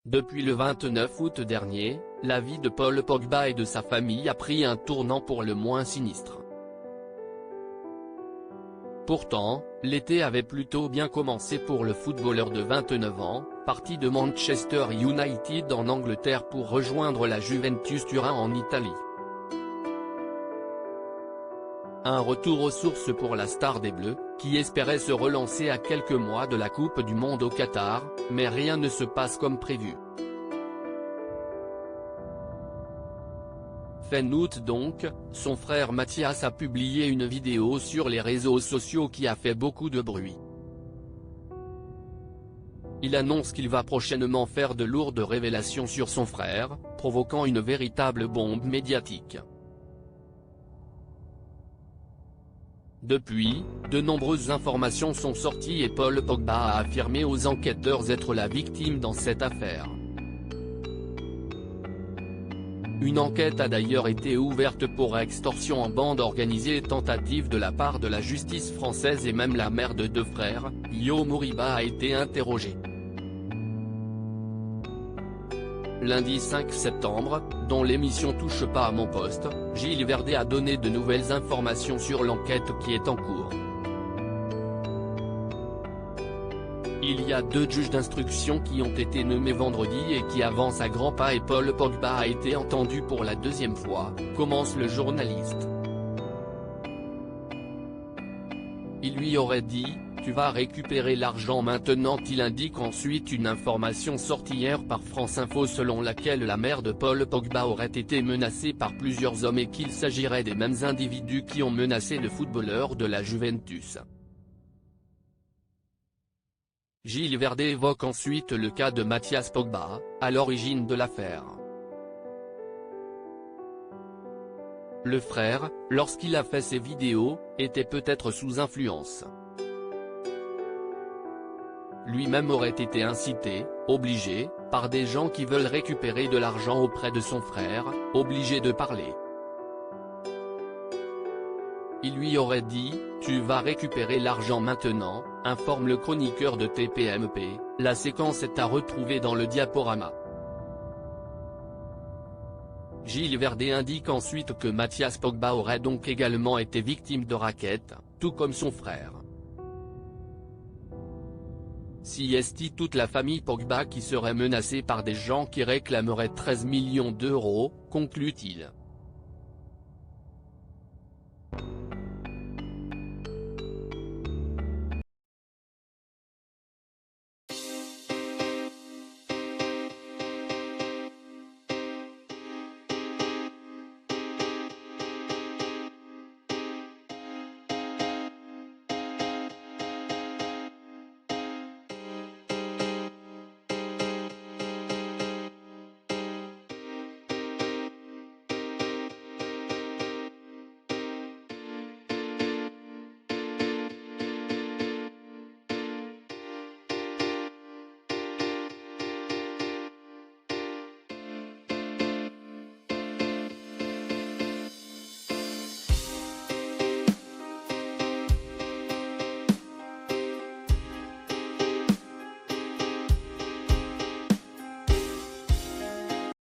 Depuis le 29 août dernier, la vie de Paul Pogba et de sa famille a pris un tournant pour le moins sinistre. Pourtant, l'été avait plutôt bien commencé pour le footballeur de 29 ans, parti de Manchester United en Angleterre pour rejoindre la Juventus Turin en Italie. Un retour aux sources pour la star des Bleus, qui espérait se relancer à quelques mois de la Coupe du Monde au Qatar, mais rien ne se passe comme prévu. Fin août donc, son frère Mathias a publié une vidéo sur les réseaux sociaux qui a fait beaucoup de bruit. Il annonce qu'il va prochainement faire de lourdes révélations sur son frère, provoquant une véritable bombe médiatique. Depuis, de nombreuses informations sont sorties et Paul Pogba a affirmé aux enquêteurs être la victime dans cette affaire. Une enquête a d'ailleurs été ouverte pour extorsion en bande organisée et tentative de la part de la justice française et même la mère de deux frères, Yo Moriba a été interrogée. Lundi 5 septembre, dans l'émission Touche pas à mon poste, Gilles Verdé a donné de nouvelles informations sur l'enquête qui est en cours. Il y a 2 juges d'instruction qui ont été nommés vendredi et qui avancent à grands pas et Paul Pogba a été entendu pour la 2e fois, commence le journaliste. Il lui aurait dit « Tu vas récupérer l'argent maintenant ». Il indique ensuite une information sortie hier par France Info selon laquelle la mère de Paul Pogba aurait été menacée par plusieurs hommes et qu'il s'agirait des mêmes individus qui ont menacé le footballeur de la Juventus. Gilles Verdé évoque ensuite le cas de Mathias Pogba, à l'origine de l'affaire. Le frère, lorsqu'il a fait ses vidéos, était peut-être sous influence. Lui-même aurait été incité, obligé, par des gens qui veulent récupérer de l'argent auprès de son frère, obligé de parler. Il lui aurait dit « Tu vas récupérer l'argent maintenant », informe le chroniqueur de TPMP, la séquence est à retrouver dans le diaporama. Gilles Verdé indique ensuite que Mathias Pogba aurait donc également été victime de rackets, tout comme son frère. Si est toute la famille Pogba qui serait menacée par des gens qui réclameraient 13 millions d'euros, conclut-il.